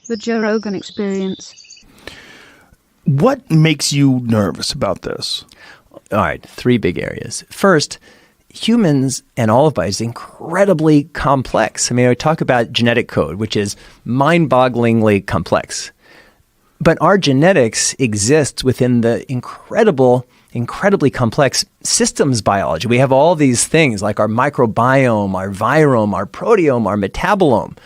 The Joe Rogan Experience. What makes you nervous about this? All right, 3 big areas. First, humans and all of us is incredibly complex. I mean, I talk about genetic code, which is mind-bogglingly complex. But our genetics exists within the incredibly complex systems biology. We have all these things like our microbiome, our virome, our proteome, our metabolome.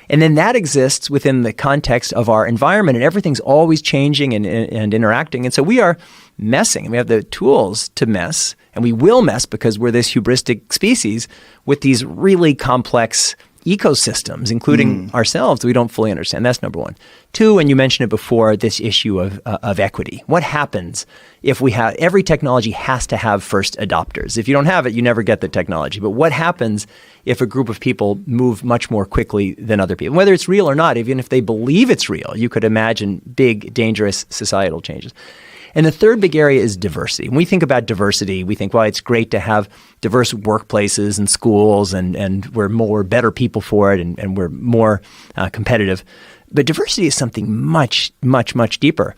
And then that exists within the context of our environment, and everything's always changing and interacting. And so we are messing, and we have the tools to mess, and we will mess because we're this hubristic species with these really complex ecosystems, including ourselves, that we don't fully understand. That's number 1. 2, and you mentioned it before, this issue of equity. What happens if we have, every technology has to have first adopters. If you don't have it, you never get the technology. But what happens if a group of people move much more quickly than other people? Whether it's real or not, even if they believe it's real, you could imagine big, dangerous societal changes. And the third big area is diversity. When we think about diversity, we think, well, it's great to have diverse workplaces and schools, and we're better people for it, and we're more competitive. But diversity is something much, much, much deeper.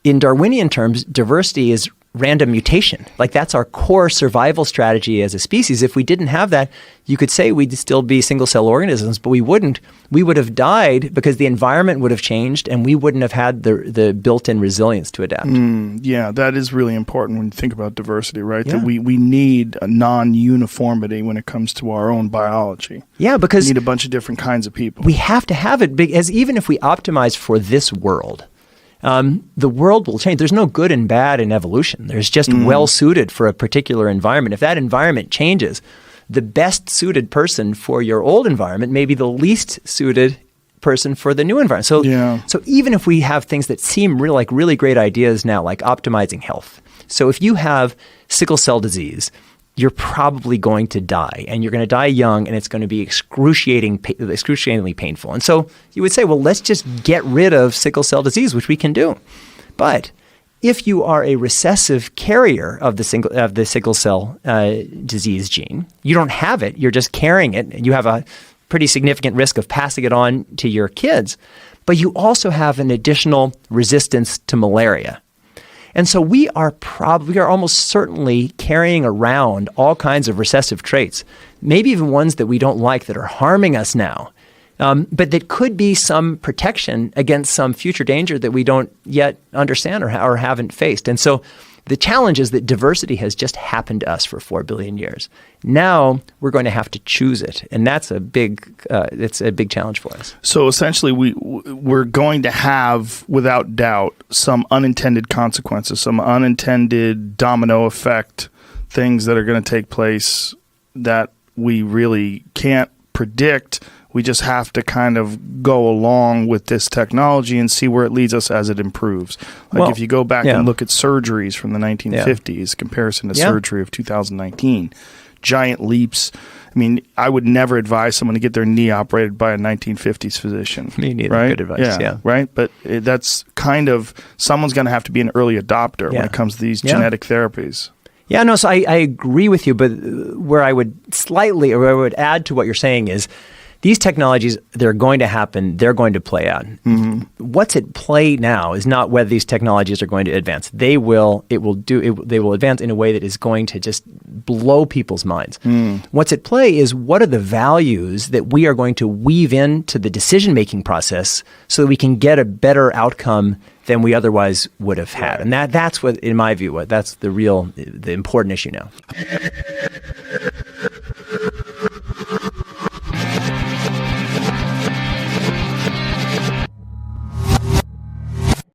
In Darwinian terms, diversity is random mutation. Like, that's our core survival strategy as a species. If we didn't have that, you could say we'd still be single-cell organisms, but we wouldn't. We would have died because the environment would have changed, and we wouldn't have had the built-in resilience to adapt. Yeah, that is really important when you think about diversity, right? Yeah. That we need a non-uniformity when it comes to our own biology. Yeah, because we need a bunch of different kinds of people. We have to have it, because even if we optimize for this world, the world will change. There's no good and bad in evolution. There's just well-suited for a particular environment. If that environment changes, the best suited person for your old environment may be the least suited person for the new environment. So even if we have things that seem like really great ideas now, like optimizing health. So if you have sickle cell disease, you're probably going to die, and you're going to die young, and it's going to be excruciatingly painful. And so you would say, well, let's just get rid of sickle cell disease, which we can do. But if you are a recessive carrier of the sickle cell disease gene, you don't have it, you're just carrying it, and you have a pretty significant risk of passing it on to your kids. But you also have an additional resistance to malaria. And so we are almost certainly carrying around all kinds of recessive traits, maybe even ones that we don't like that are harming us now, but that could be some protection against some future danger that we don't yet understand or haven't faced. And so the challenge is that diversity has just happened to us for 4 billion years. Now we're going to have to choose it, and that's it's a big challenge for us. So essentially, we're going to have, without doubt, some unintended consequences, some unintended domino effect, things that are going to take place that we really can't predict. We just have to kind of go along with this technology and see where it leads us as it improves. If you go back and look at surgeries from the 1950s, comparison to surgery of 2019, giant leaps. I mean, I would never advise someone to get their knee operated by a 1950s physician. Me neither. Right? Good advice, yeah. Right? But that's kind of, someone's going to have to be an early adopter when it comes to these genetic therapies. Yeah, no, so I agree with you, but where I would add to what you're saying is, these technologies, they're going to happen. They're going to play out. What's at play now is not whether these technologies are going to advance. They will advance in a way that is going to just blow people's minds. What's at play is, what are the values that we are going to weave into the decision-making process so that we can get a better outcome than we otherwise would have had. And that's what, in my view, that's the important issue now.